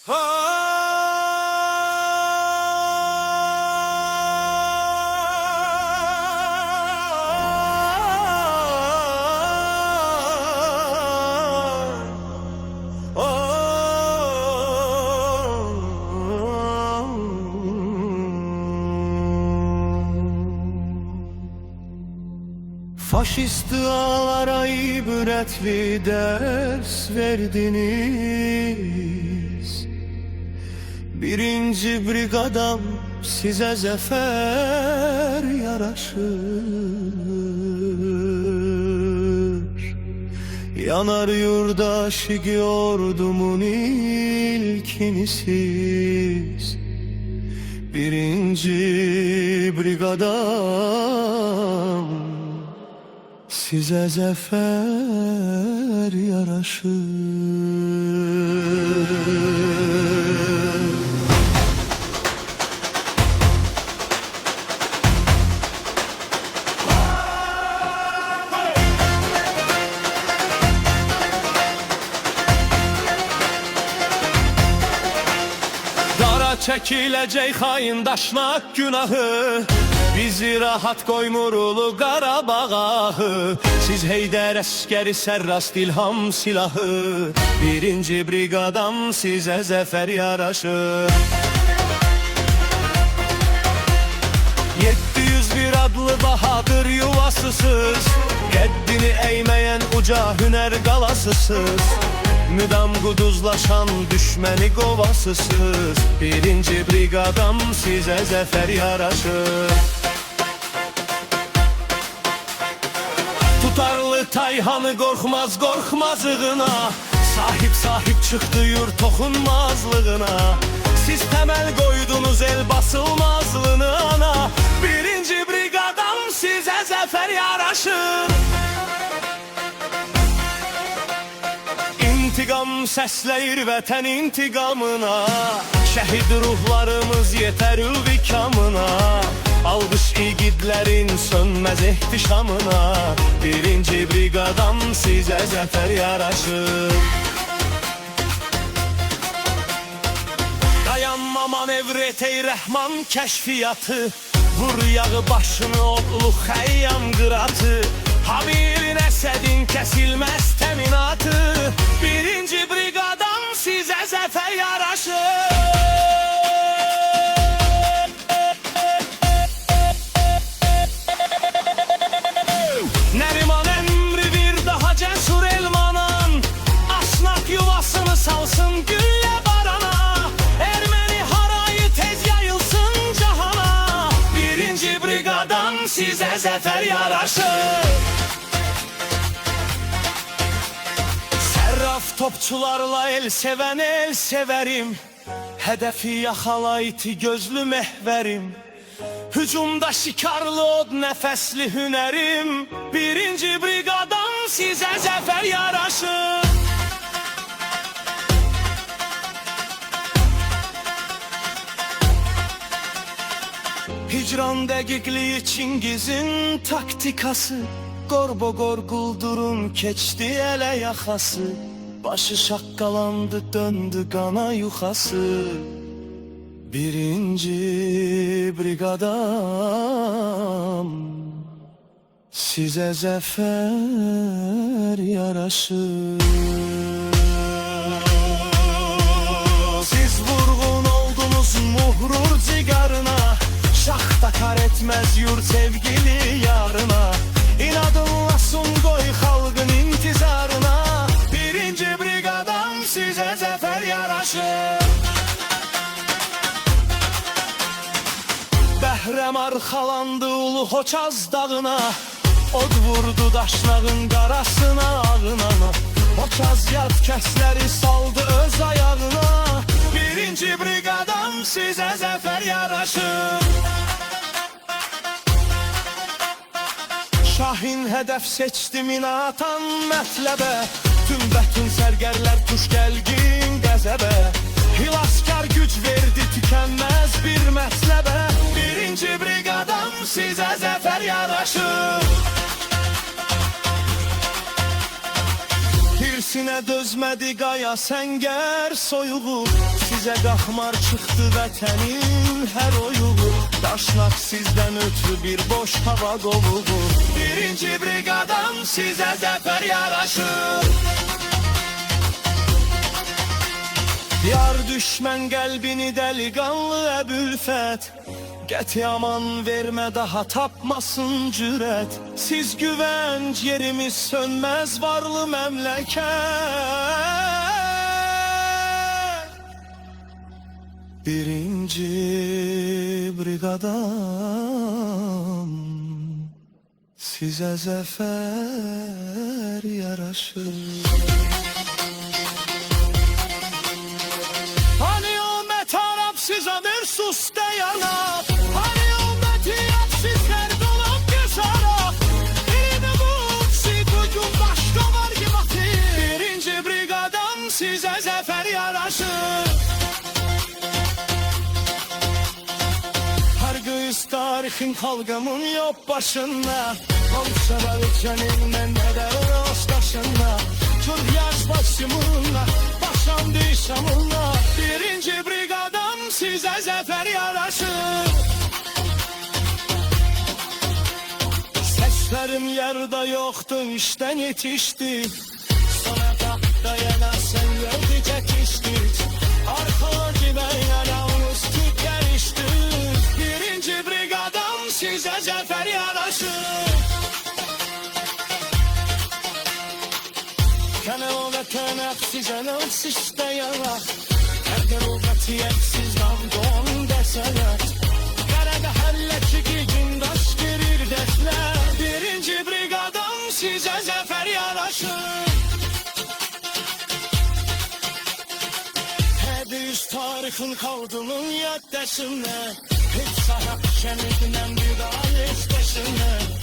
Faşist ağalara ibretli ders verdiniz. Birinci brigadam size zafer yaraşır. Yanar yurdaşık ordumun ilkini siz. Birinci brigadam size zafer yaraşır. Dara çekilecek hain daşnak günahı, bizi rahat koymur ulu Qarabağ. Siz Heydər əskəri sərrast ilham silahı, birinci brigadam size zafer yaraşır. 701 adlı bahadır yuvasısız, qəddini eğmeyen uca hüner qalasısız. Müdam quduzlaşan düşməni qovasısız, birinci brigadam size zafer yaraşır. Tutarlı Tayhanı qorxmaz qorxmazlığına, sahip çıxdı yurt toxunmazlığına. Siz təməl qoydunuz el basılmazlığına ana, birinci brigadam size zafer yaraşır. İntiqam səsləyir vətən intiqamına, şəhid ruhlarımız yetər ülvi kamına. Alqış igidlərin sönməz ehtişamına, birinci brigadam sizə zəfər yaraşır. Dayanma manevret ey rəhman kəşfiyyatı, vur yağı başını odlu xəyyam qıratı. Habilin Əsədin kəsilməz təminatı, birinci brigadam sizə zəfər yaraşır. Nəriman əmri bir daha cəsur elmanan, asnaq yuvasını salsın güllə barana. Erməni harayı tez yayılsın cahana, birinci brigadam sizə zəfər yaraşır. Topçularla el sevən el severim, hədəfi yaxala iti gözlü məhvərim. Hücumda şikarlı od nəfəsli hünərim, birinci brigadam sizə zəfər yaraşır. Hicran dəqiqliyi Çingizin taktikası, qorboqor quldurun keçdi ələ yaxası. Başı şaqqalandı döndü qana yuxası, birinci brigadam sizə zəfər yaraşır. Siz vurğun oldunuz muhrur cigarına, şax takar etməz yurt sevgili yarına. İnadınla sun qoy xalqın intizarına, birinci brigadam sizə zəfər yaraşır. Bəhrəm arxalandı ulu Xoçaz dağına, od vurdu daşnağın qarasına ağına. Xoçaz yad kəsləri saldı öz ayağına, birinci brigadam sizə zəfər yaraşır. Şahin hədəf seçdi mina atan mətləbə, tüm sərgərlər tuş gəlgin qəzəbə. Hilaskar güc verdi tükənməz bir mətləbə, birinci brigadam sizə zəfər yaraşır. İstisinə dözmədi qaya səngər soyuğu. Sizə qaxmar çıxdı vətənin hər oyuğu. Daşnaq sizdən ötürü bir boş hava qovuğu. Birinci briqadan sizə zəfər yaraşır. Yar düşmən qəlbini dəliqanlı Əbülfət. Qəti aman vermə daha tapmasın cürət. Siz güvənc yerimiz sönməz varlı məmləkət. Birinci briqadan sizə zəfər yaraşır. Hani o metarap size bir sus dayanap. Hani o metiyap sizler dolap geçarap. Birini bul sıkıcım başka var ki batı. Birinci brigadan size zafer yaraşır. Her göğüs tarihin kalgamın yok başında. Olsa içenimden ne de öz taşında. Çok yaş başımınla başam düşamınla. Birinci brigadan size zafer yaraşır. Seslerim yerde yoktu işten yetişti. Sana da dayanarsan gördükçe kiştik. Arka ben yaramız tük gelişti. Birinci brigadan size zafer yaraşır. Kanal ve kanak size nasıl dayanak. Her o katiyetsiz damdon deseler. Karada halleki gündaş girir defler. Birinci brigadan size zafer yaraşır. Hadi yüz tarihin kaldığının yaddesinde. Hiç sahip şenlikten bir daha hiç desinler.